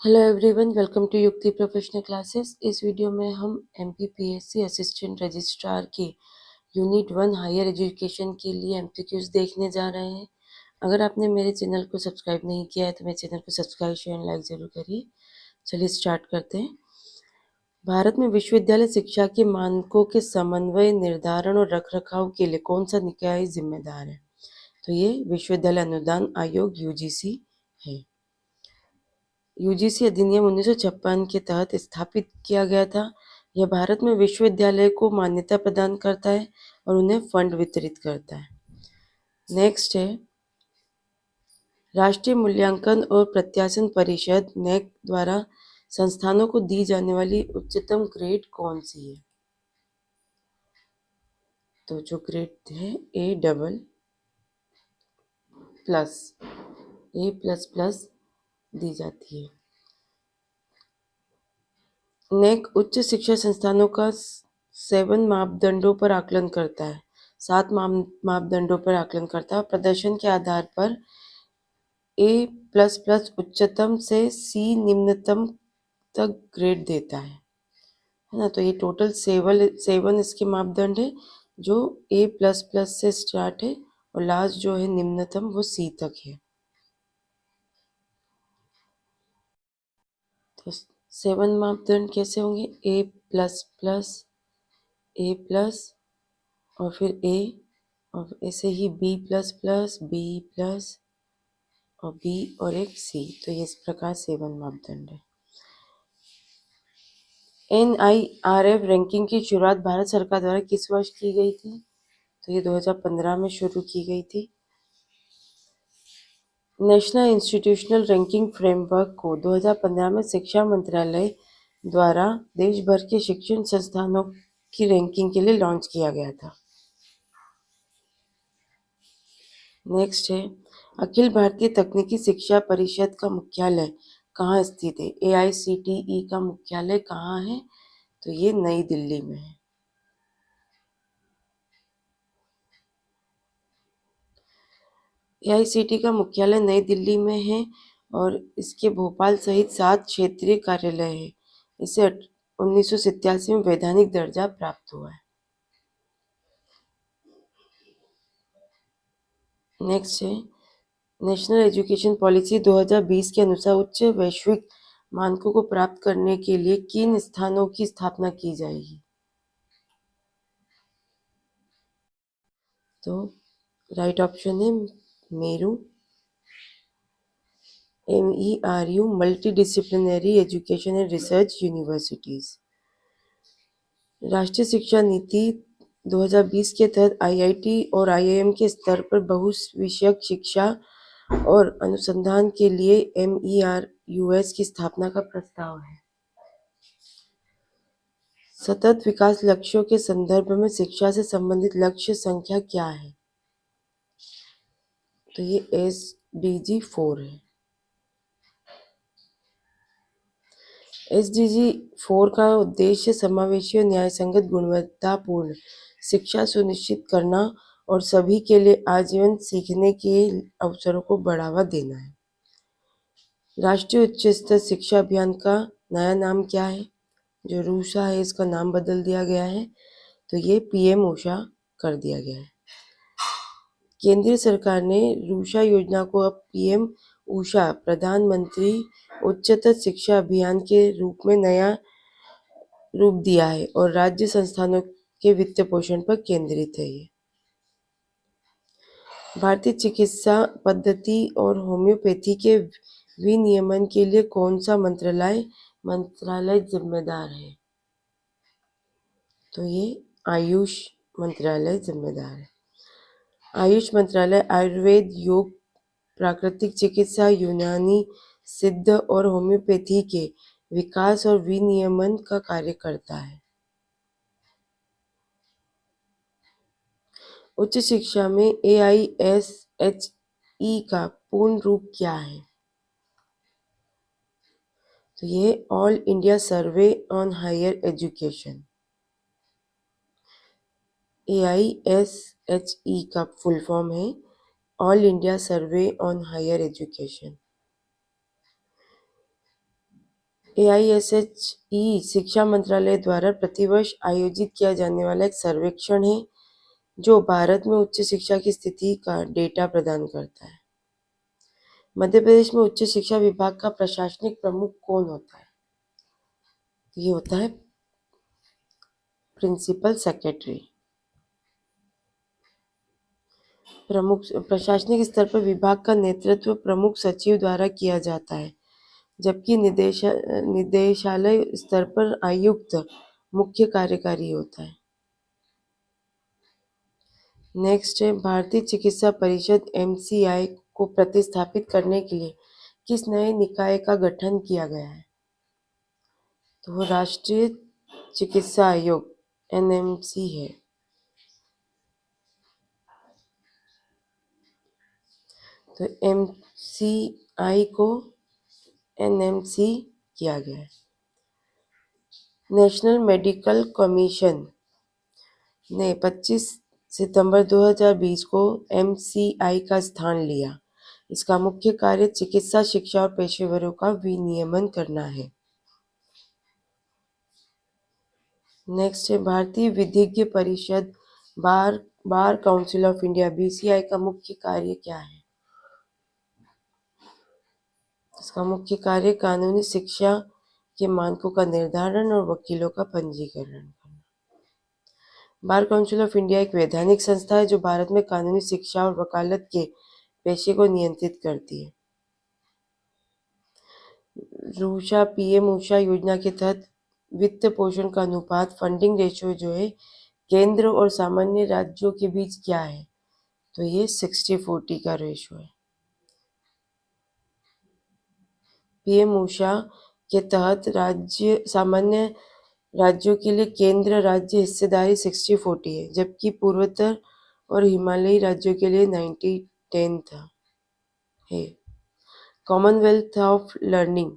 Hello everyone, welcome to युक्ति professional classes. इस video में हम एमपीपीएससी असिस्टेंट रजिस्ट्रार के यूनिट 1 हायर एजुकेशन के लिए एमसीक्यूज देखने जा रहे हैं। अगर आपने मेरे चैनल को सब्सक्राइब नहीं किया है तो मेरे चैनल को सब्सक्राइब शेयर एंड लाइक ज़रूर करिए। चलिए स्टार्ट करते हैं। भारत में विश्वविद्यालय शिक्षा के मानकों के समन्वय, निर्धारण और रखरखाव के लिए कौन सा निकाय जिम्मेदार है? तो ये विश्वविद्यालय अनुदान आयोग यूजीसी है। यूजीसी अधिनियम 1956 के तहत स्थापित किया गया था। यह भारत में विश्वविद्यालय को मान्यता प्रदान करता है और उन्हें फंड वितरित करता है। नेक्स्ट है, राष्ट्रीय मूल्यांकन और प्रत्याशन परिषद नेक द्वारा संस्थानों को दी जाने वाली उच्चतम ग्रेड कौन सी है? तो जो ग्रेड है A++ दी जाती है। नेक उच्च शिक्षा संस्थानों का 7 मापदंडों पर आकलन करता है। 7 मापदंडों पर आकलन करता है। प्रदर्शन के आधार पर A++ उच्चतम से C निम्नतम तक ग्रेड देता है ना। तो ये टोटल 7 इसके मापदंड है, जो A++ से स्टार्ट है और लास्ट जो है निम्नतम वो C तक है। तो 7 मापदंड कैसे होंगे? A++ और फिर A और ऐसे ही B++, और B और एक C। तो ये इस प्रकार 7 मापदंड है। NIRF रैंकिंग की शुरुआत भारत सरकार द्वारा किस वर्ष की गई थी? तो ये 2015 में शुरू की गई थी। नेशनल इंस्टीट्यूशनल रैंकिंग फ्रेमवर्क को 2015 में शिक्षा मंत्रालय द्वारा देश भर के शिक्षण संस्थानों की रैंकिंग के लिए लॉन्च किया गया था। नेक्स्ट है, अखिल भारतीय तकनीकी शिक्षा परिषद का मुख्यालय कहाँ स्थित है? AICTE का मुख्यालय कहाँ है? तो ये नई दिल्ली में है। AICTE का मुख्यालय नई दिल्ली में है और इसके भोपाल सहित 7 क्षेत्रीय कार्यालय है। इसे 1987 में वैधानिक दर्जा प्राप्त हुआ है। नेक्स्ट है, नेशनल एजुकेशन पॉलिसी 2020 के अनुसार उच्च वैश्विक मानकों को प्राप्त करने के लिए किन स्थानों की स्थापना की जाएगी? तो राइट ऑप्शन है Meru, MERU, multi disciplinary education and research universities. राष्ट्रीय शिक्षा नीति 2020 के तहत IIT और IIM के स्तर पर बहुविषयक शिक्षा और अनुसंधान के लिए MERUS की स्थापना का प्रस्ताव है। सतत विकास लक्ष्यों के संदर्भ में शिक्षा से संबंधित लक्ष्य संख्या क्या है? तो ये SDG 4 है। SDG 4 का उद्देश्य समावेशी और न्यायसंगत गुणवत्तापूर्ण शिक्षा सुनिश्चित करना और सभी के लिए आजीवन सीखने के अवसरों को बढ़ावा देना है। राष्ट्रीय उच्च स्तर शिक्षा अभियान का नया नाम क्या है? जो रूषा है इसका नाम बदल दिया गया है, तो ये PM ऊषा कर दिया गया है। केंद्र सरकार ने रूषा योजना को अब PM ऊषा प्रधानमंत्री उच्चतर शिक्षा अभियान के रूप में नया रूप दिया है और राज्य संस्थानों के वित्त पोषण पर केंद्रित है। ये भारतीय चिकित्सा पद्धति और होम्योपैथी के विनियमन के लिए कौन सा मंत्रालय जिम्मेदार है? तो ये आयुष मंत्रालय जिम्मेदार है। आयुष मंत्रालय आयुर्वेद, योग, प्राकृतिक चिकित्सा, यूनानी, सिद्ध और होम्योपैथी के विकास और विनियमन का कार्य करता है। उच्च शिक्षा में AISHE का पूर्ण रूप क्या है? तो ये all India survey on higher education. AISHE का फुल फॉर्म है all India survey on higher education. AISHE शिक्षा मंत्रालय द्वारा प्रतिवर्ष आयोजित किया जाने वाला एक सर्वेक्षण है जो भारत में उच्च शिक्षा की स्थिति का डेटा प्रदान करता है। मध्य प्रदेश में उच्च शिक्षा विभाग का प्रशासनिक प्रमुख कौन होता है? ये होता है प्रिंसिपल सेक्रेटरी। प्रमुख प्रशासनिक स्तर पर विभाग का नेतृत्व प्रमुख सचिव द्वारा किया जाता है, जबकि निदेशालय स्तर पर आयुक्त मुख्य कार्यकारी होता है। नेक्स्ट है, भारतीय चिकित्सा परिषद MCI को प्रतिस्थापित करने के लिए किस नए निकाय का गठन किया गया है? तो वो राष्ट्रीय चिकित्सा आयोग NMC है। तो MCI को NMC किया गया है। नेशनल मेडिकल कमीशन ने 25 सितंबर 2020 को MCI का स्थान लिया। इसका मुख्य कार्य चिकित्सा शिक्षा और पेशेवरों का विनियमन करना है। नेक्स्ट है, भारतीय विधिज्ञ परिषद bar council of India BCI का मुख्य कार्य क्या है? इसका मुख्य कार्य कानूनी शिक्षा के मानकों का निर्धारण और वकीलों का पंजीकरण करना। बार काउंसिल ऑफ इंडिया एक वैधानिक संस्था है जो भारत में कानूनी शिक्षा और वकालत के पेशे को नियंत्रित करती है। रूषा PM उषा योजना के तहत वित्त पोषण का अनुपात फंडिंग रेशियो जो है केंद्र और सामान्य राज्यों के बीच क्या है? तो ये 60-40 का रेशियो है। PM उषा के तहत सामान्य राज्यों के लिए केंद्र राज्य हिस्सेदारी 60-40 है, जबकि पूर्वोत्तर और हिमालयी राज्यों के लिए 90-10 था है। कॉमनवेल्थ ऑफ लर्निंग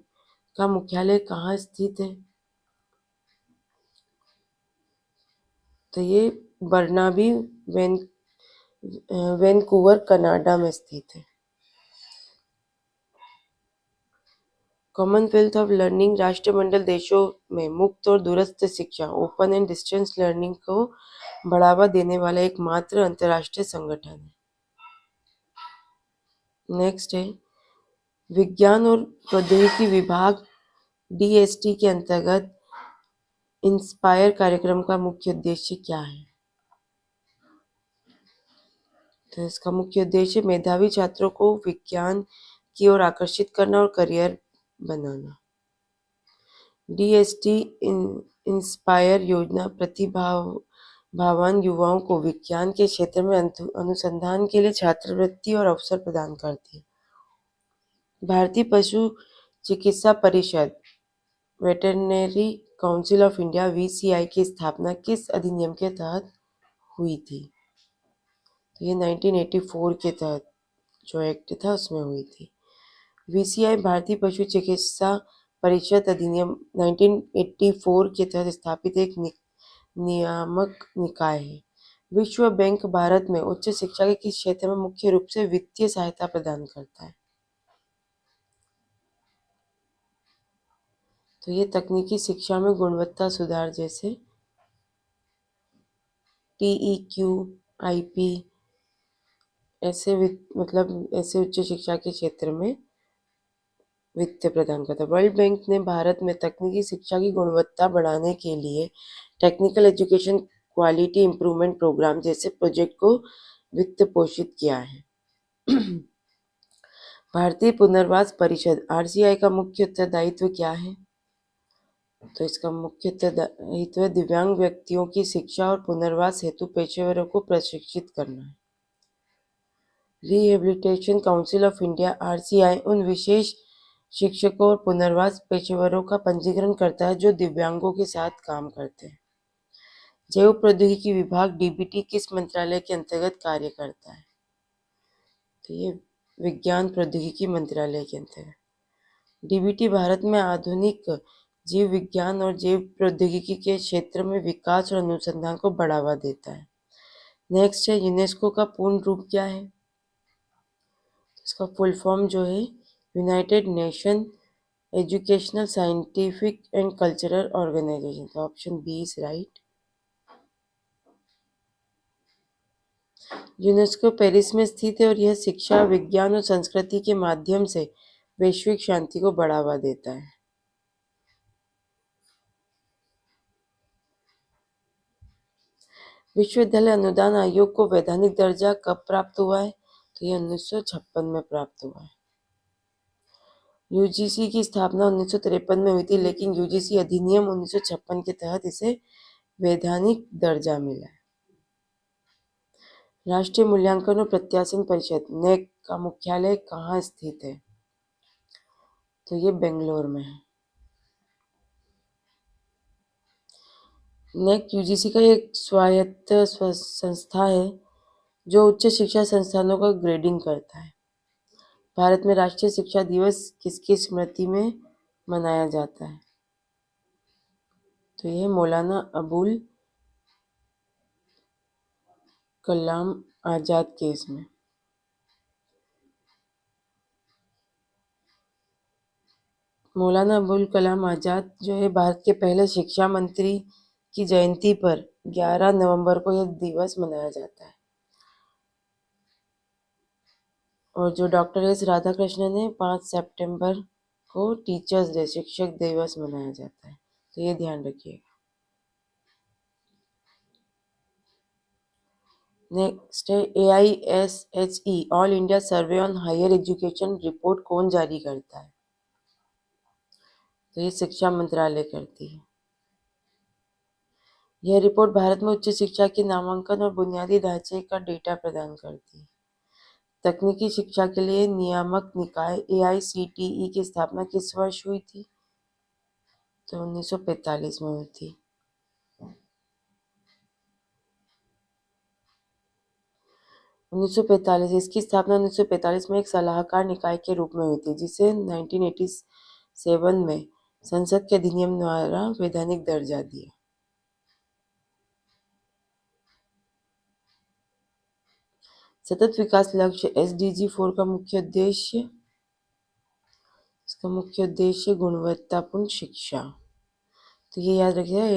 का मुख्यालय कहाँ स्थित है? तो ये बर्नाबी वैनकूवर कनाडा में स्थित है। कॉमनवेल्थ ऑफ लर्निंग राष्ट्रमंडल देशों में मुक्त और दूरस्थ शिक्षा ओपन एंड डिस्टेंस लर्निंग को बढ़ावा देने वाला एकमात्र अंतर्राष्ट्रीय संगठन है। नेक्स्ट है, विज्ञान और प्रौद्योगिकी विभाग DST के अंतर्गत इंस्पायर कार्यक्रम का मुख्य उद्देश्य क्या है? तो इसका मुख्य उद्देश्य मेधावी छात्रों को विज्ञान की ओर आकर्षित करना और करियर बनाना। DST इंस्पायर योजना प्रतिभावान युवाओं को विज्ञान के क्षेत्र में अनुसंधान के लिए छात्रवृत्ति और अवसर प्रदान करती है। भारतीय पशु चिकित्सा परिषद veterinary council of India VCI की स्थापना किस अधिनियम के तहत हुई थी? तो ये 1984 के तहत जो एक्ट था उसमें हुई थी। VCI भारतीय पशु चिकित्सा परिषद अधिनियम 1984 के तहत स्थापित एक नियामक निकाय है। विश्व बैंक भारत में उच्च शिक्षा के किस क्षेत्र में मुख्य रूप से वित्तीय सहायता प्रदान करता है? तो ये तकनीकी शिक्षा में गुणवत्ता सुधार जैसे TEQ IP ऐसे ऐसे उच्च शिक्षा के क्षेत्र में वित्त प्रदान करता है। वर्ल्ड बैंक ने भारत में तकनीकी शिक्षा की गुणवत्ता बढ़ाने के लिए technical education quality improvement programme जैसे प्रोजेक्ट को वित्त पोषित किया है। भारतीय पुनर्वास परिषद RCI का मुख्य उत्तरदायित्व क्या है? तो इसका मुख्य उत्तरदायित्व दिव्यांग व्यक्तियों की शिक्षा और पुनर्वास हेतु पेशेवरों को प्रशिक्षित करना है। Rehabilitation council of India RCI उन विशेष शिक्षकों और पुनर्वास पेशेवरों का पंजीकरण करता है जो दिव्यांगों के साथ काम करते हैं। जैव प्रौद्योगिकी विभाग DBT किस मंत्रालय के अंतर्गत कार्य करता है? तो ये विज्ञान प्रौद्योगिकी मंत्रालय के अंतर्गत। DBT भारत में आधुनिक जीव विज्ञान और जैव प्रौद्योगिकी के क्षेत्र में विकास और अनुसंधान को बढ़ावा देता है। नेक्स्ट है, यूनेस्को का पूर्ण रूप क्या है? इसका फुल फॉर्म जो है United Nation educational, scientific and cultural organization. तो option B is right. UNESCO Paris में स्थित है और यह शिक्षा, विज्ञान और संस्कृति के माध्यम से वैश्विक शांति को बढ़ावा देता है। विश्वविद्यालय अनुदान आयोग को वैधानिक दर्जा कब प्राप्त हुआ है? तो यह 1956 में प्राप्त हुआ है। यूजीसी की स्थापना 1953 में हुई थी, लेकिन यूजीसी अधिनियम 1956 के तहत इसे वैधानिक दर्जा मिला है। राष्ट्रीय मूल्यांकन और प्रत्याशन परिषद नेक का मुख्यालय कहाँ स्थित है? तो ये बेंगलोर में है। नेक यूजीसी का एक स्वायत्त संस्था है जो उच्च शिक्षा संस्थानों का ग्रेडिंग करता है। भारत में राष्ट्रीय शिक्षा दिवस किसकी स्मृति में मनाया जाता है? तो यह मौलाना अबुल कलाम आजाद के इसमें। मौलाना अबुल कलाम आजाद जो है भारत के पहले शिक्षा मंत्री की जयंती पर 11 नवंबर को यह दिवस मनाया जाता है। और जो डॉक्टर एस राधाकृष्णन है 5 सितंबर को टीचर्स डे, शिक्षक दिवस मनाया जाता है। तो ये ध्यान रखिएगा। नेक्स्ट है AISHE all India survey on higher education report कौन जारी करता है? तो ये शिक्षा मंत्रालय करती है। यह रिपोर्ट भारत में उच्च शिक्षा के नामांकन और बुनियादी ढांचे का डेटा प्रदान करती है। तकनीकी शिक्षा के लिए नियामक निकाय AICTE की स्थापना किस वर्ष हुई थी? तो 1945 में हुई थी। 1945 इसकी स्थापना 1945 में एक सलाहकार निकाय के रूप में हुई थी, जिसे 1987 में संसद के अधिनियम द्वारा वैधानिक दर्जा दिया। सतत विकास लक्ष्य SDG 4 का मुख्य उद्देश्य, इसका मुख्य उद्देश्य गुणवत्तापूर्ण शिक्षा। तो ये याद रखिएगा,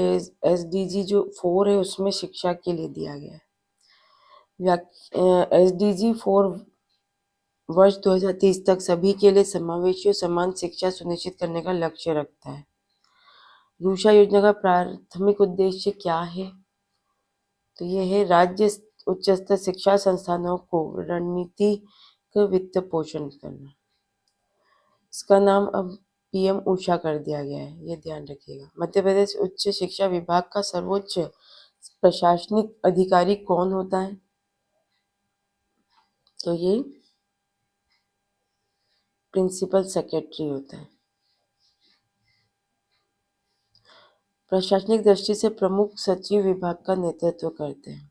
SDG जो 4 है उसमें शिक्षा के लिए दिया गया है। SDG 4 वर्ष 2030 तक सभी के लिए समावेशी और समान शिक्षा सुनिश्चित करने का लक्ष्य रखता है। रूषा योजना का प्राथमिक उद्देश्य क्या है? तो ये है राज्य उच्च स्तर शिक्षा संस्थानों को रणनीतिक वित्त पोषण करना। इसका नाम अब PM ऊषा कर दिया गया है, ये ध्यान रखिएगा। मध्य प्रदेश उच्च शिक्षा विभाग का सर्वोच्च प्रशासनिक अधिकारी कौन होता है? तो ये प्रिंसिपल सेक्रेटरी होता है। प्रशासनिक दृष्टि से प्रमुख सचिव विभाग का नेतृत्व करते हैं।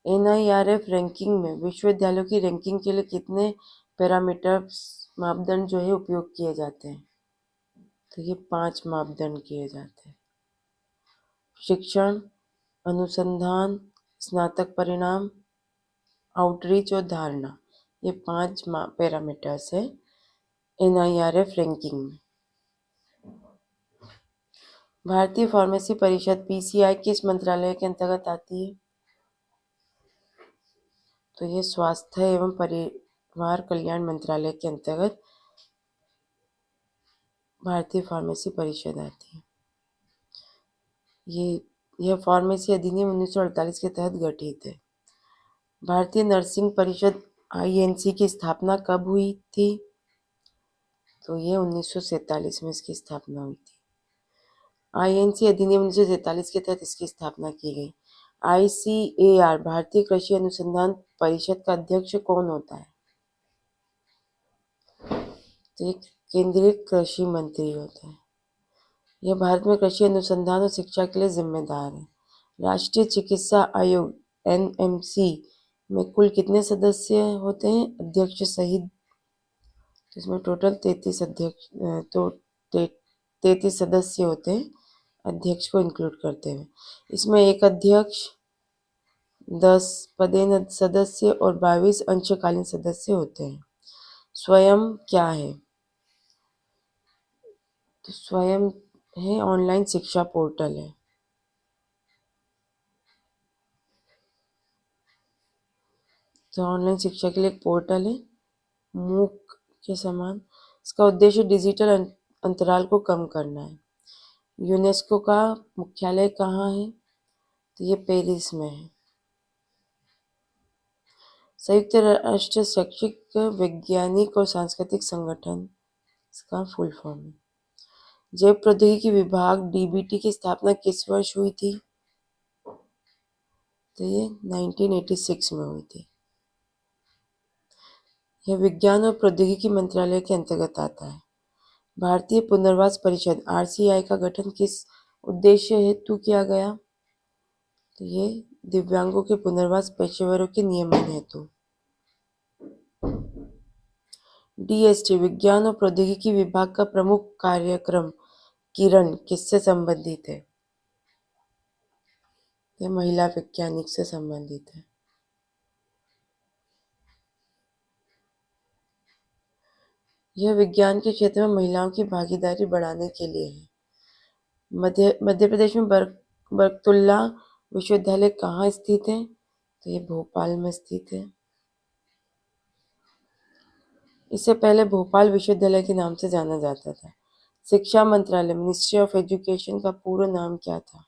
NIRF रैंकिंग में विश्वविद्यालयों की रैंकिंग के लिए कितने पैरामीटर्स मापदंड जो है उपयोग किए जाते हैं? तो ये 5 मापदंड किए जाते हैं। शिक्षण, अनुसंधान, स्नातक परिणाम, आउटरीच और धारणा, ये 5 पैरामीटर्स है NIRF रैंकिंग में। भारतीय फार्मेसी परिषद PCI किस मंत्रालय के अंतर्गत आती है? तो ये स्वास्थ्य एवं परिवार कल्याण मंत्रालय के अंतर्गत भारतीय फार्मेसी परिषद आती है। यह फार्मेसी अधिनियम 1948 के तहत गठित है। भारतीय नर्सिंग परिषद INC की स्थापना कब हुई थी? तो ये 1947 में इसकी स्थापना हुई थी। INC अधिनियम 1947 के तहत इसकी स्थापना की गई। ICAR भारतीय कृषि अनुसंधान परिषद का अध्यक्ष कौन होता है? तो एक केंद्रीय कृषि मंत्री होता है। यह भारत में कृषि अनुसंधान और शिक्षा के लिए जिम्मेदार है। राष्ट्रीय चिकित्सा आयोग NMC में कुल कितने सदस्य होते हैं अध्यक्ष सहित? इसमें टोटल 33 अध्यक्ष 33 सदस्य होते हैं अध्यक्ष को इंक्लूड करते हुए। इसमें एक अध्यक्ष, 10 पदेन सदस्य और 22 अंशकालीन सदस्य होते हैं। स्वयं क्या है? तो स्वयं है ऑनलाइन शिक्षा पोर्टल है। तो ऑनलाइन शिक्षा के लिए एक पोर्टल है मूक के समान। इसका उद्देश्य डिजिटल अंतराल को कम करना है। यूनेस्को का मुख्यालय कहाँ है? तो ये पेरिस में है। संयुक्त राष्ट्र शैक्षिक वैज्ञानिक और सांस्कृतिक संगठन, इसका फुल फॉर्म है। जैव प्रौद्योगिकी विभाग डीबीटी की स्थापना किस वर्ष हुई थी? तो ये 1986 में हुई थी। यह विज्ञान और प्रौद्योगिकी मंत्रालय के अंतर्गत आता है। भारतीय पुनर्वास परिषद आरसीआई का गठन किस उद्देश्य हेतु किया गया? तो ये दिव्यांगों के पुनर्वास पेशेवरों के नियमन हेतु। डीएसटी विज्ञान और प्रौद्योगिकी विभाग का प्रमुख कार्यक्रम किरण किससे संबंधित है? ये महिला वैज्ञानिक से संबंधित है। यह विज्ञान के क्षेत्र में महिलाओं की भागीदारी बढ़ाने के लिए है। मध्य प्रदेश में बरकतुल्ला विश्वविद्यालय कहाँ स्थित है? तो ये भोपाल में स्थित है। इससे पहले भोपाल विश्वविद्यालय के नाम से जाना जाता था। शिक्षा मंत्रालय मिनिस्ट्री ऑफ एजुकेशन का पूरा नाम क्या था?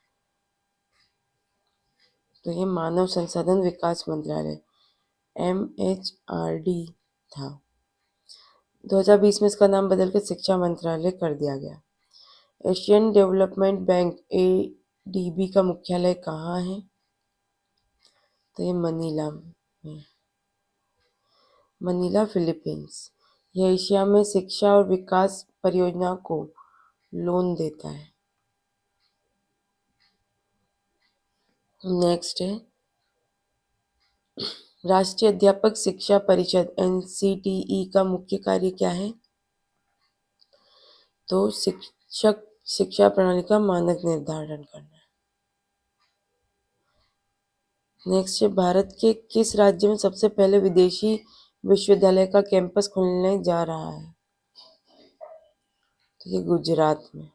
तो ये मानव संसाधन विकास मंत्रालय MHRD था। 2020 में इसका नाम बदलकर शिक्षा मंत्रालय कर दिया गया। एशियन डेवलपमेंट बैंक ADB का मुख्यालय कहाँ है? तो ये मनीला में। Manila Philippines. यह एशिया में शिक्षा और विकास परियोजना को लोन देता है। नेक्स्ट है राष्ट्रीय अध्यापक शिक्षा परिषद NCTE का मुख्य कार्य क्या है? तो शिक्षक शिक्षा प्रणाली का मानक निर्धारण करना है। नेक्स्ट है भारत के किस राज्य में सबसे पहले विदेशी विश्वविद्यालय का कैंपस खुलने जा रहा है? तो ये गुजरात में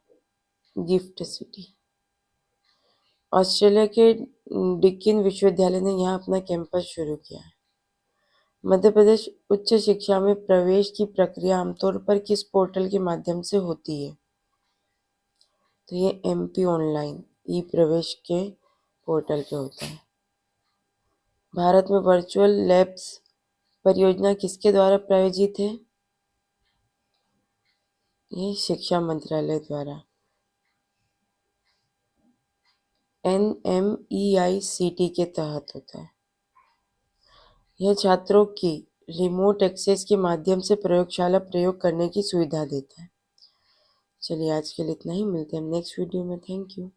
गिफ्ट सिटी। ऑस्ट्रेलिया के डिकिन विश्वविद्यालय ने यहाँ अपना कैंपस शुरू किया है। मध्य प्रदेश उच्च शिक्षा में प्रवेश की प्रक्रिया आमतौर पर किस पोर्टल के माध्यम से होती है? तो ये MP ऑनलाइन ई प्रवेश के पोर्टल पे होता है। भारत में वर्चुअल लैब्स परियोजना किसके द्वारा प्रायोजित है? ये शिक्षा मंत्रालय द्वारा NMEICT के तहत होता है। यह छात्रों की रिमोट एक्सेस के माध्यम से प्रयोगशाला प्रयोग करने की सुविधा देता है। चलिए आज के लिए इतना ही, मिलते हैं नेक्स्ट वीडियो में। Thank you.